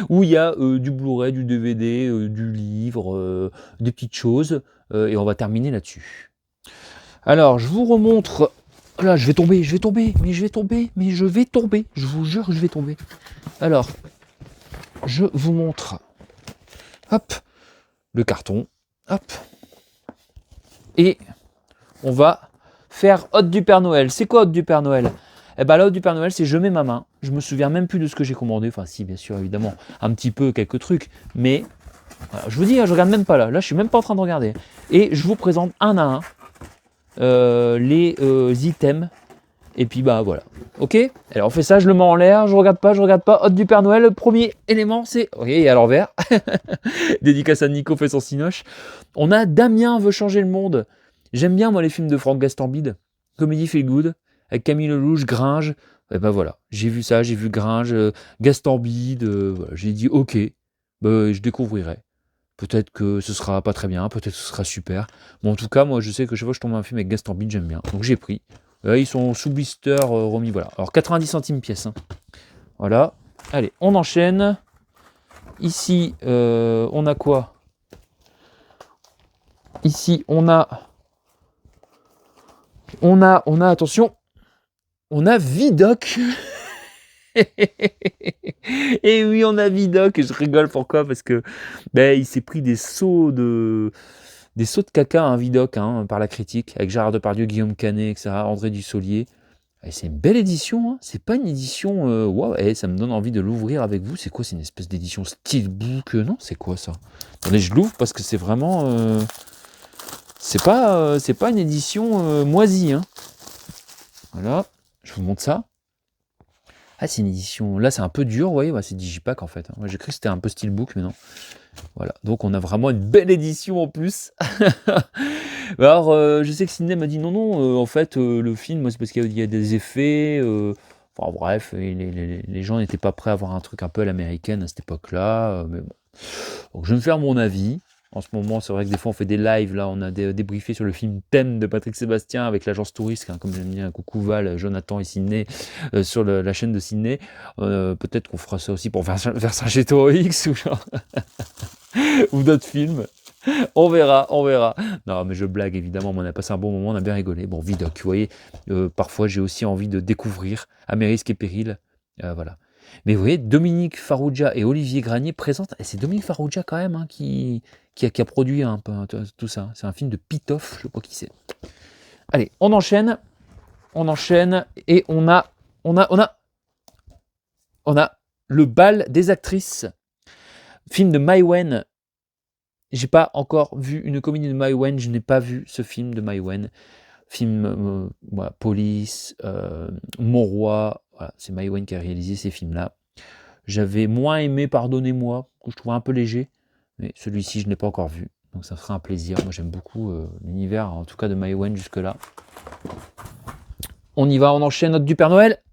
où il y a du Blu-ray, du DVD, du livre, des petites choses, et on va terminer là-dessus. Alors, je vous remontre. Là, je vais tomber, je vais tomber, je vous jure, je vais tomber. Alors, je vous montre. Hop, le carton. Hop. Et on va faire Hôte du Père Noël. C'est quoi Hôte du Père Noël? Eh ben, la Hôte du Père Noël, c'est je mets ma main. Je me souviens même plus de ce que j'ai commandé. Enfin, si, bien sûr, évidemment, un petit peu, quelques trucs. Mais, voilà, je vous dis, je regarde même pas là. Là, je suis même pas en train de regarder. Et je vous présente un à un les items Et puis bah voilà. Ok. Alors on fait ça, je le mets en l'air, je regarde pas. Hôte du Père Noël, le premier élément, c'est. Ok, à l'envers. Dédicace à Nico fait son cinoche. On a Damien veut changer le monde. J'aime bien moi les films de Franck Gastambide. Comédie feel good. Avec Camille Lelouch, Gringe. Et ben voilà. J'ai vu ça, j'ai vu Gringe, Gastambide. Voilà. J'ai dit ok. Je découvrirai. Peut-être que ce sera pas très bien, peut-être que ce sera super. Bon, en tout cas, moi, je sais que chaque fois que je tombe un film avec Gastambide, j'aime bien. Donc j'ai pris. Ils sont sous blister remis, voilà. Alors 90 centimes pièce. Hein. Voilà. Allez, on enchaîne. Ici, on a quoi? Ici, on a, attention, on a Vidocq. Et oui, on a Vidocq. Et je rigole, pourquoi? Parce que il s'est pris des sauts de caca, un Vidocq, hein, par la critique, avec Gérard Depardieu, Guillaume Canet, etc., André Dussolier. Et c'est une belle édition, hein. C'est pas une édition, wow, ça me donne envie de l'ouvrir avec vous. C'est quoi? C'est une espèce d'édition steelbook, non? C'est quoi ça? Attendez, je l'ouvre parce que c'est vraiment, c'est pas une édition moisie, hein. Voilà, je vous montre ça. Ah, c'est une édition, là c'est un peu dur, vous voyez, c'est Digipack en fait. Moi j'ai cru que c'était un peu steelbook, mais non. Voilà, donc on a vraiment une belle édition en plus. Alors, je sais que Sidney m'a dit non, en fait, le film, moi, c'est parce qu'il y a des effets. Enfin, bref, les gens n'étaient pas prêts à voir un truc un peu à l'américaine à cette époque-là. Mais bon. Donc, je vais me faire mon avis. En ce moment, c'est vrai que des fois, on fait des lives. Là, on a débriefé sur le film Thème de Patrick Sébastien avec l'agence touriste, hein, comme j'aime bien, coucou Val, Jonathan et Sidney, sur la chaîne de Sidney. Peut-être qu'on fera ça aussi pour Vercingétorix ou genre. ou d'autres films. On verra. Non, mais je blague, évidemment, mais on a passé un bon moment, on a bien rigolé. Bon, Vidocq, vous voyez, parfois j'ai aussi envie de découvrir, à mes risques et périls, voilà. Mais vous voyez, Dominique Farrugia et Olivier Granier présentent, et c'est Dominique Farrugia quand même, hein, qui a produit un peu tout ça. C'est un film de Pitoff, je sais pas qui c'est. Allez, on enchaîne, et on a Le Bal des actrices, film de Mai Wen. J'ai pas encore vu une comédie de Mai Wen, je n'ai pas vu ce film de Mai Wen. Film Police, Mon Roi, voilà, c'est Mai Wen qui a réalisé ces films-là. J'avais moins aimé Pardonnez-moi, que je trouvais un peu léger, mais celui-ci je ne l'ai pas encore vu, donc ça sera un plaisir. Moi j'aime beaucoup l'univers, en tout cas de Mai Wen jusque-là. On y va, on enchaîne notre du Père Noël.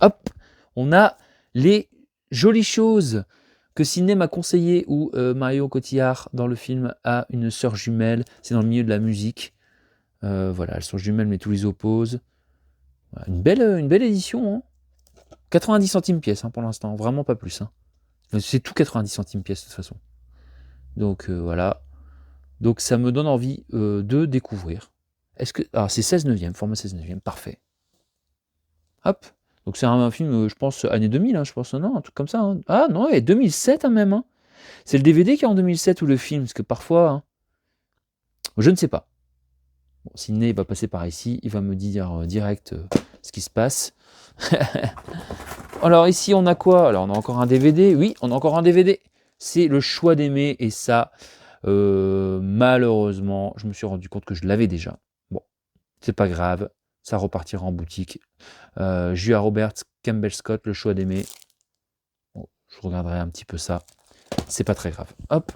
Hop, on a les jolies choses que Sidney m'a conseillé, où Marion Cotillard dans le film a une sœur jumelle, c'est dans le milieu de la musique. Voilà, elles sont jumelles mais tous les opposent. Voilà, une belle édition, hein. 90 centimes pièce, hein, pour l'instant, vraiment pas plus. Hein. C'est tout 90 centimes pièce de toute façon. Donc voilà. Donc ça me donne envie de découvrir. C'est 16 neuvième, format 16 neuvième, parfait. Hop. Donc c'est un film, je pense, année 2000, hein, je pense, non, un truc comme ça. Hein. Ah non, et 2007 hein, même. Hein. C'est le DVD qui est en 2007 ou le film, parce que parfois, hein, je ne sais pas. Bon, Sidney va passer par ici, il va me dire direct ce qui se passe. Alors ici, on a quoi? Alors on a encore un DVD, oui, on a encore un DVD. C'est Le Choix d'aimer, et ça, malheureusement, je me suis rendu compte que je l'avais déjà. Bon, c'est pas grave, ça repartira en boutique. Julia Roberts, Campbell Scott, Le Choix d'aimer. Bon, je regarderai un petit peu ça. C'est pas très grave. Hop,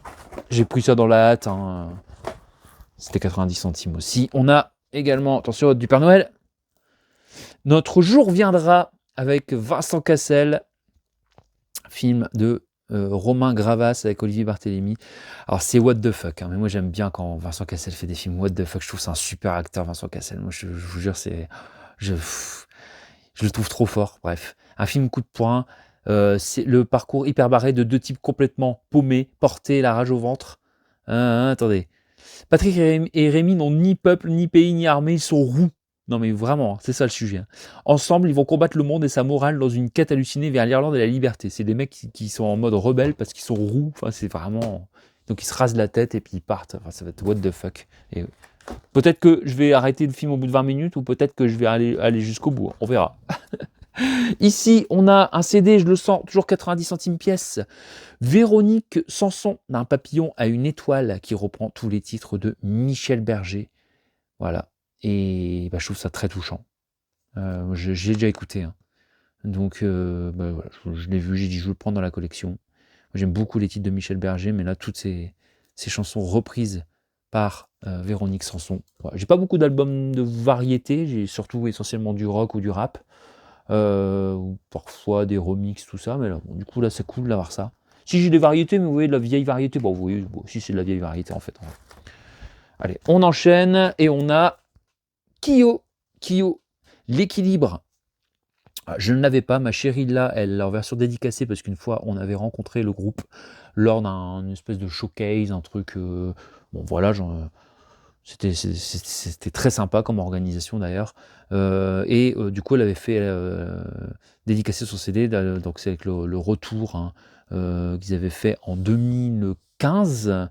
j'ai pris ça dans la hâte. Hein. C'était 90 centimes aussi. On a également, attention, du Père Noël. Notre jour viendra avec Vincent Cassel, film de Romain Gravas avec Olivier Barthélémy. Alors c'est what the fuck, hein, mais moi j'aime bien quand Vincent Cassel fait des films what the fuck. Je trouve que c'est un super acteur, Vincent Cassel. Moi je vous jure, je le trouve trop fort. Bref, un film coup de poing. C'est le parcours hyper barré de deux types complètement paumés, portés, la rage au ventre. Attendez. Patrick et Rémi n'ont ni peuple, ni pays, ni armée, ils sont roux. Non mais vraiment, c'est ça le sujet. Hein. Ensemble, ils vont combattre le monde et sa morale dans une quête hallucinée vers l'Irlande et la liberté. C'est des mecs qui sont en mode rebelle parce qu'ils sont roux. Enfin, c'est vraiment... Donc ils se rasent la tête et puis ils partent. Enfin, ça va être what the fuck. Et peut-être que je vais arrêter le film au bout de 20 minutes ou peut-être que je vais aller jusqu'au bout. On verra. Ici, on a un CD, je le sens, toujours 90 centimes pièce. Véronique Sanson, d'un papillon à une étoile, qui reprend tous les titres de Michel Berger. Voilà. Et je trouve ça très touchant. J'ai déjà écouté, hein. Donc bah, voilà, je l'ai vu, j'ai dit je le prends dans la collection. Moi, j'aime beaucoup les titres de Michel Berger, mais là toutes ces chansons reprises par Véronique Sanson. Voilà. J'ai pas beaucoup d'albums de variété, j'ai surtout essentiellement du rock ou du rap, ou parfois des remixes, tout ça, mais là, bon, du coup là c'est cool d'avoir ça. Si j'ai des variétés, mais vous voyez de la vieille variété, bon vous voyez, bon, si c'est de la vieille variété en fait. Allez, on enchaîne et on a Kyo, l'équilibre. Je ne l'avais pas, ma chérie là, elle l'a en version dédicacée parce qu'une fois on avait rencontré le groupe lors d'un espèce de showcase, un truc. Bon voilà, c'était très sympa comme organisation d'ailleurs. Et du coup elle avait fait dédicacer son CD, donc c'est avec le retour, hein, qu'ils avaient fait en 2015,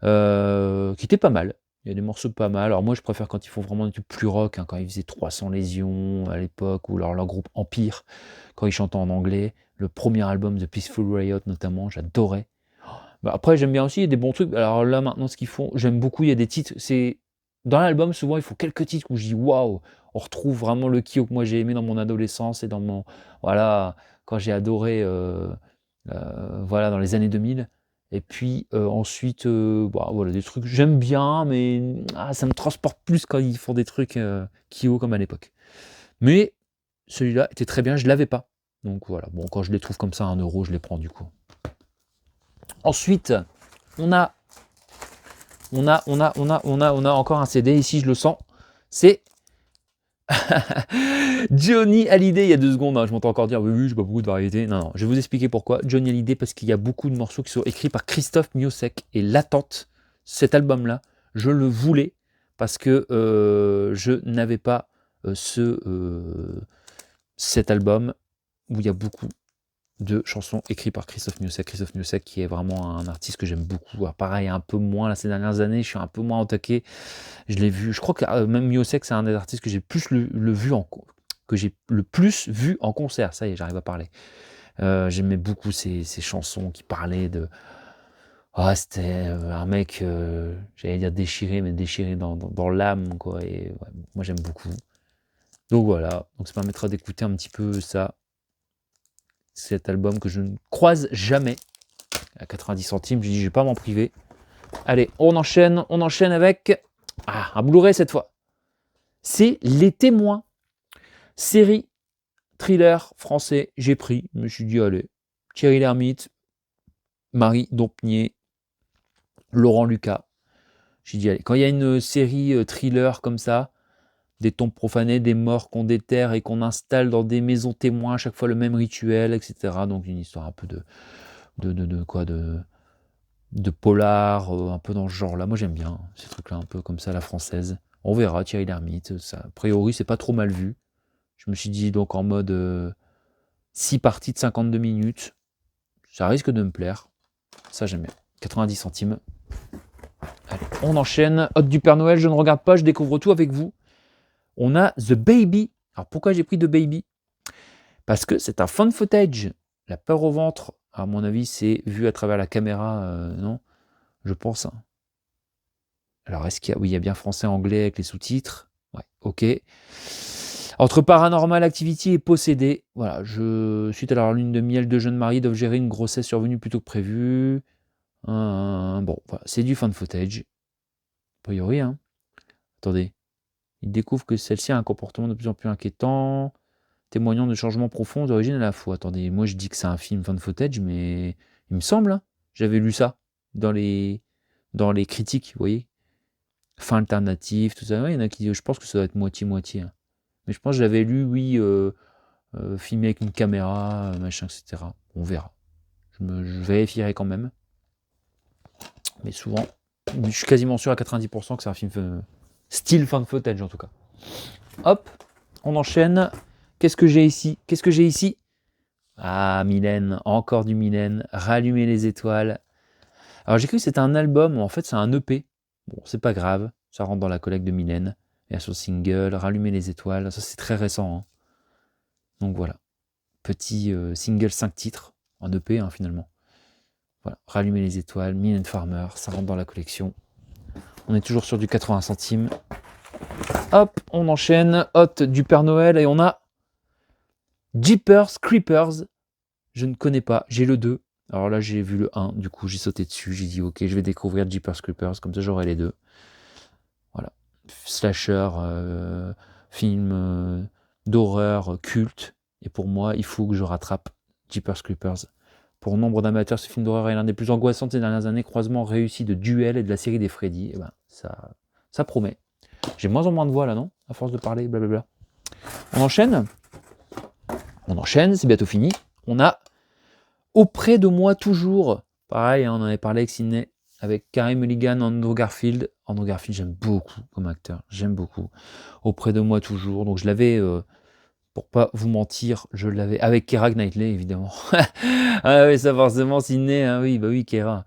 qui était pas mal. Il y a des morceaux pas mal. Alors moi, je préfère quand ils font vraiment des trucs plus rock, hein, quand ils faisaient 300 Légions à l'époque, ou leur groupe Empire, quand ils chantaient en anglais. Le premier album de Peaceful Riot notamment, j'adorais. Bah, après, j'aime bien aussi, il y a des bons trucs. Alors là, maintenant, ce qu'ils font, j'aime beaucoup, il y a des titres. C'est dans l'album, souvent, il faut quelques titres où je dis waouh, on retrouve vraiment le Kyo que moi j'ai aimé dans mon adolescence et dans mon. Voilà, quand j'ai adoré, voilà, dans les années 2000. Et puis ensuite, bah, voilà, des trucs que j'aime bien, mais ça me transporte plus quand ils font des trucs Kyo comme à l'époque. Mais celui-là était très bien, je ne l'avais pas. Donc voilà, bon, quand je les trouve comme ça à 1 €, je les prends du coup. Ensuite, on a encore un CD, ici je le sens, c'est Johnny Hallyday. Il y a 2 secondes, hein, je m'entends encore dire oui, j'ai pas beaucoup de variété. Non, je vais vous expliquer pourquoi. Johnny Hallyday, parce qu'il y a beaucoup de morceaux qui sont écrits par Christophe Miossec. Et l'attente, cet album-là, je le voulais parce que je n'avais pas cet album où il y a beaucoup de chansons écrites par Christophe Miossec. Christophe Miossec qui est vraiment un artiste que j'aime beaucoup. Alors pareil, un peu moins là, ces dernières années, je suis un peu moins attaqué. Je l'ai vu, je crois que même Miossec, c'est un des artistes que j'ai plus que j'ai le plus vu en concert. Ça y est, j'arrive à parler. J'aimais beaucoup ces chansons qui parlaient de. Ah, c'était un mec, j'allais dire déchiré, mais déchiré dans l'âme, quoi. Et ouais, moi, j'aime beaucoup. Donc voilà, donc ça permettra d'écouter un petit peu ça. Cet album que je ne croise jamais. À 90 centimes, je dis, je vais pas m'en priver. Allez, on enchaîne avec un Blu-ray cette fois. C'est Les Témoins. Série, thriller français, j'ai pris. Je me suis dit, allez, Thierry Lhermitte, Marie Dompnier, Laurent Lucas. J'ai dit, allez, quand il y a une série thriller comme ça, des tombes profanées, des morts qu'on déterre et qu'on installe dans des maisons témoins, à chaque fois le même rituel, etc. Donc une histoire un peu de polar, un peu dans ce genre-là. Moi j'aime bien ces trucs-là, un peu comme ça, la française. On verra, Thierry Lhermitte, ça, a priori c'est pas trop mal vu. Je me suis dit donc en mode 6 parties de 52 minutes, ça risque de me plaire. Ça j'aime bien. 90 centimes. Allez, on enchaîne. Hôte du Père Noël, je ne regarde pas, je découvre tout avec vous. On a The Baby. Alors pourquoi j'ai pris The Baby? Parce que c'est un fan footage. La peur au ventre, à mon avis, c'est vu à travers la caméra, non? Je pense. Hein. Alors est-ce qu'il y a... Oui, il y a bien français-anglais avec les sous-titres. Ouais, ok. Entre Paranormal Activity et Possédé, voilà, suite à leur lune de miel, 2 jeunes mariés doivent gérer une grossesse survenue plus tôt que prévu. Bon, voilà, c'est du fan footage. A priori, hein. Attendez. Ils découvrent que celle-ci a un comportement de plus en plus inquiétant, témoignant de changements profonds d'origine à la fois. Attendez, moi je dis que c'est un film fan footage, mais il me semble, hein, j'avais lu ça dans les critiques, vous voyez. Fin alternative, tout ça. Ouais, il y en a qui disent, je pense que ça doit être moitié-moitié. Hein. Mais je pense que j'avais lu, oui, filmé avec une caméra, machin, etc. On verra. Je vérifierai quand même. Mais souvent, je suis quasiment sûr à 90% que c'est un film style fan footage en tout cas. Hop, on enchaîne. Qu'est-ce que j'ai ici? Ah, Mylène, encore du Mylène. Rallumer les étoiles. Alors j'ai cru que c'était un album, en fait c'est un EP. Bon, c'est pas grave, ça rentre dans la collecte de Mylène. Il y a son single, Rallumer les étoiles, ça c'est très récent. Hein. Donc voilà, petit single 5 titres, en EP hein, finalement. Voilà, Rallumer les étoiles, Mylène Farmer, ça rentre dans la collection. On est toujours sur du 80 centimes. Hop, on enchaîne. Hot du Père Noël et on a Jeepers Creepers. Je ne connais pas, j'ai le 2. Alors là, j'ai vu le 1, du coup, j'ai sauté dessus. J'ai dit, ok, je vais découvrir Jeepers Creepers, comme ça j'aurai les deux. Voilà. Slasher, film d'horreur, culte. Et pour moi, il faut que je rattrape Jeepers Creepers. Pour nombre d'amateurs, ce film d'horreur est l'un des plus angoissants de ces dernières années, croisement réussi de Duel et de la série des Freddy. Et ben, ça promet. J'ai moins en moins de voix là, non? À force de parler, blablabla. On enchaîne, c'est bientôt fini. On a Auprès de moi toujours. Pareil, on en avait parlé avec Sidney, avec Carey Mulligan, Andrew Garfield. Andrew Garfield, j'aime beaucoup comme acteur, j'aime beaucoup. Auprès de moi toujours. Donc je l'avais, pour pas vous mentir, je l'avais avec Keira Knightley évidemment. Ah oui, ça forcément Sidney, hein, oui, bah oui, Keira,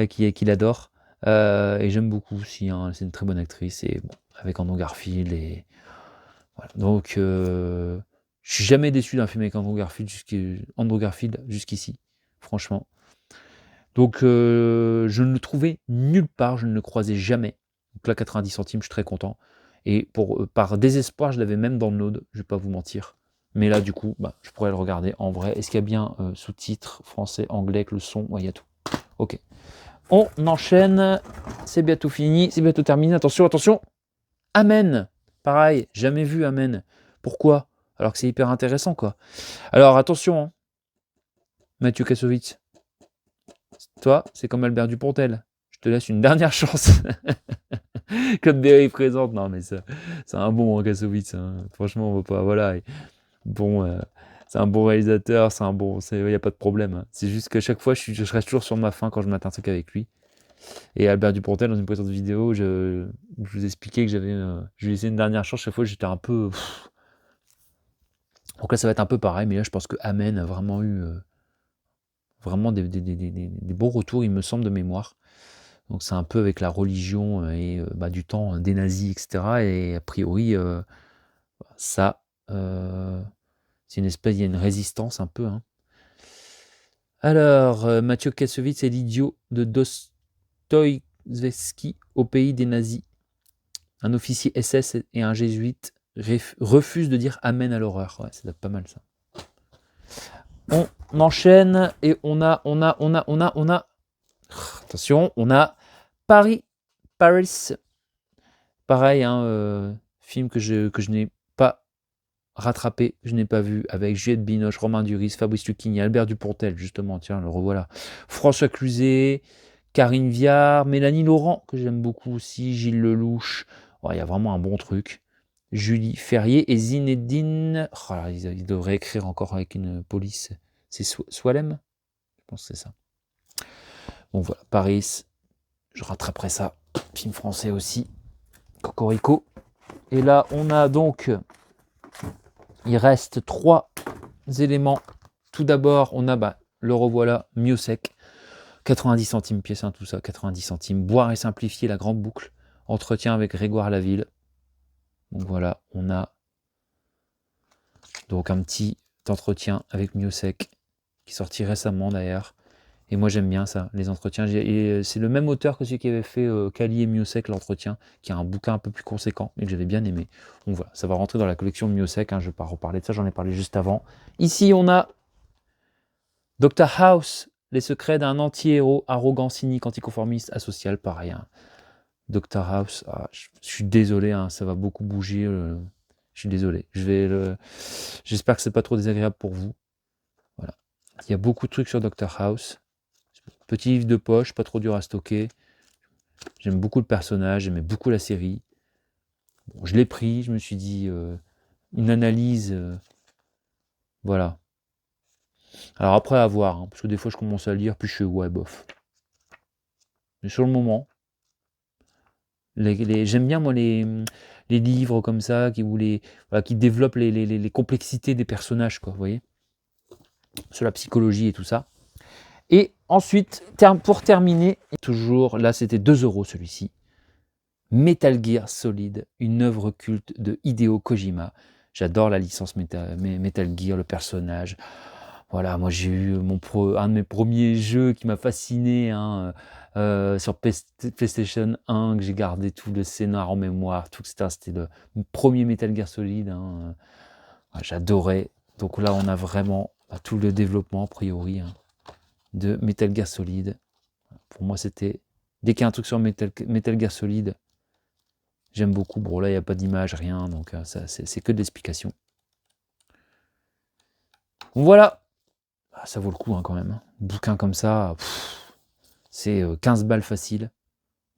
qui l'adore. Et j'aime beaucoup aussi, hein, c'est une très bonne actrice. Et bon, avec Andrew Garfield et voilà. Donc je suis jamais déçu d'un film avec Andrew Garfield jusqu'ici, franchement. Donc je ne le trouvais nulle part, je ne le croisais jamais. Donc là, 90 centimes, je suis très content. Et par désespoir, je l'avais même download, je vais pas vous mentir. Mais là, du coup, je pourrais le regarder en vrai. Est-ce qu'il y a bien sous-titres français, anglais, avec le son? Ouais, il y a tout. Ok. On enchaîne. C'est bientôt fini, c'est bientôt terminé. Attention, attention. Amen. Pareil, jamais vu Amen. Pourquoi? Alors que c'est hyper intéressant, quoi. Alors attention, hein. Mathieu Kassovitz. Toi, c'est comme Albert Dupontel. Je te laisse une dernière chance. Comme Berry présente. Non, mais c'est un bon Kassovitz. Hein. Franchement, on va pas. Voilà. Et bon, c'est un bon réalisateur. C'est un bon. Il n'y a pas de problème. Hein. C'est juste qu'à chaque fois, je reste toujours sur ma faim quand je mate un truc avec lui. Et Albert Dupontel, dans une précédente vidéo, je vous expliquais que je lui laissé une dernière chance. Chaque fois, j'étais un peu. Donc là, ça va être un peu pareil. Mais là, je pense que Amen a vraiment eu. Vraiment des beaux retours, il me semble, de mémoire. Donc c'est un peu avec la religion et du temps des nazis, etc. Et a priori, ça, c'est une espèce, il y a une résistance un peu. Hein. Alors, Mathieu Kassovitz est l'idiot de Dostoïevski au pays des nazis. Un officier SS et un jésuite refusent de dire Amen à l'horreur. Ouais, ça doit être pas mal ça. On enchaîne et on a. Attention, on a Paris. Pareil, hein, film que je n'ai pas rattrapé, je n'ai pas vu, avec Juliette Binoche, Romain Duris, Fabrice Lucchini, Albert Dupontel, justement, tiens, le revoilà. François Cluzet, Karine Viard, Mélanie Laurent, que j'aime beaucoup aussi, Gilles Lelouch. Il y a vraiment un bon truc. Julie Ferrier et Zinedine. Oh là, ils devraient écrire encore avec une police. C'est Swalem? Je pense que c'est ça. Bon voilà, Paris, je rattraperai ça. Film français aussi. Cocorico. Et là, on a donc... Il reste 3 éléments. Tout d'abord, on a, le revoilà, mieux sec. 90 centimes pièce, hein, tout ça, 90 centimes. Boire et simplifier, la grande boucle. Entretien avec Grégoire Laville. Donc voilà, on a donc un petit entretien avec Miossec, qui est sorti récemment d'ailleurs. Et moi j'aime bien ça, les entretiens. Et c'est le même auteur que celui qui avait fait Cali et Miossec, l'entretien, qui a un bouquin un peu plus conséquent, mais que j'avais bien aimé. Donc voilà, ça va rentrer dans la collection Miossec, hein, je ne vais pas reparler de ça, j'en ai parlé juste avant. Ici on a Dr House, les secrets d'un anti-héros, arrogant, cynique, anticonformiste, asocial, pareil. Hein. Dr House, je suis désolé, hein, ça va beaucoup bouger. Je suis désolé. J'espère que c'est pas trop désagréable pour vous. Voilà. Il y a beaucoup de trucs sur Dr House. Petit livre de poche, pas trop dur à stocker. J'aime beaucoup le personnage, j'aimais beaucoup la série. Bon, je l'ai pris, je me suis dit une analyse. Voilà. Alors après à voir, hein, parce que des fois je commence à lire, puis je suis ouais bof. Mais sur le moment, j'aime bien moi les livres comme ça qui développent les complexités des personnages, quoi, vous voyez, sur la psychologie et tout ça. Et ensuite, pour terminer, toujours là c'était 2 € celui-ci. Metal Gear Solid, une œuvre culte de Hideo Kojima. J'adore la licence Metal Gear, le personnage. Voilà, moi j'ai eu un de mes premiers jeux qui m'a fasciné, hein, sur PlayStation 1, que j'ai gardé tout le scénar en mémoire, tout, etc. C'était le premier Metal Gear Solid, hein, j'adorais. Donc là, on a vraiment tout le développement, a priori, hein, de Metal Gear Solid. Pour moi, c'était... Dès qu'il y a un truc sur Metal Gear Solid, j'aime beaucoup. Bon, là, il n'y a pas d'image, rien, donc c'est que de l'explication. Voilà. Ça vaut le coup, hein, quand même. Un bouquin comme ça, c'est 15 balles facile.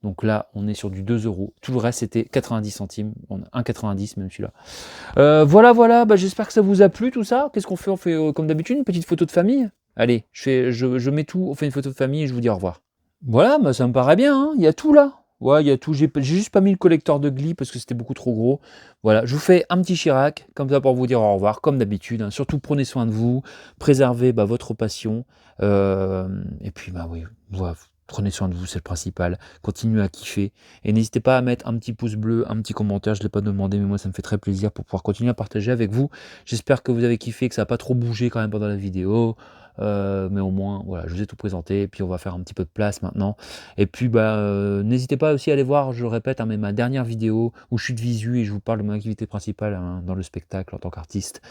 Donc là, on est sur du 2 euros. Tout le reste, c'était 90 centimes. On a 1,90 même celui-là. Voilà. J'espère que ça vous a plu, tout ça. Qu'est-ce qu'on fait? On fait comme d'habitude, une petite photo de famille. Allez, je mets tout, on fait une photo de famille et je vous dis au revoir. Voilà, ça me paraît bien, hein. Il y a tout là. Ouais, il y a tout. J'ai juste pas mis le collecteur de Glee parce que c'était beaucoup trop gros. Voilà, je vous fais un petit Chirac, comme ça pour vous dire au revoir, comme d'habitude, hein. Surtout prenez soin de vous, préservez votre passion. Et puis oui, voilà, prenez soin de vous, c'est le principal. Continuez à kiffer. Et n'hésitez pas à mettre un petit pouce bleu, un petit commentaire. Je ne l'ai pas demandé, mais moi ça me fait très plaisir pour pouvoir continuer à partager avec vous. J'espère que vous avez kiffé, que ça n'a pas trop bougé quand même pendant la vidéo. Mais au moins, voilà, je vous ai tout présenté. Et puis on va faire un petit peu de place maintenant. Et puis n'hésitez pas aussi à aller voir, je le répète, hein, mais ma dernière vidéo où je suis de visu et je vous parle de mon activité principale, hein, dans le spectacle en tant qu'artiste.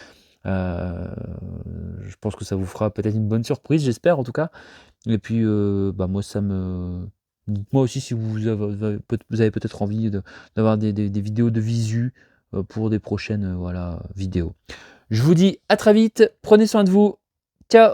Je pense que ça vous fera peut-être une bonne surprise, j'espère en tout cas. Et puis moi ça me... Dites-moi aussi si vous avez peut-être envie d'avoir des vidéos de visu pour des prochaines vidéos. Je vous dis à très vite, prenez soin de vous, ciao.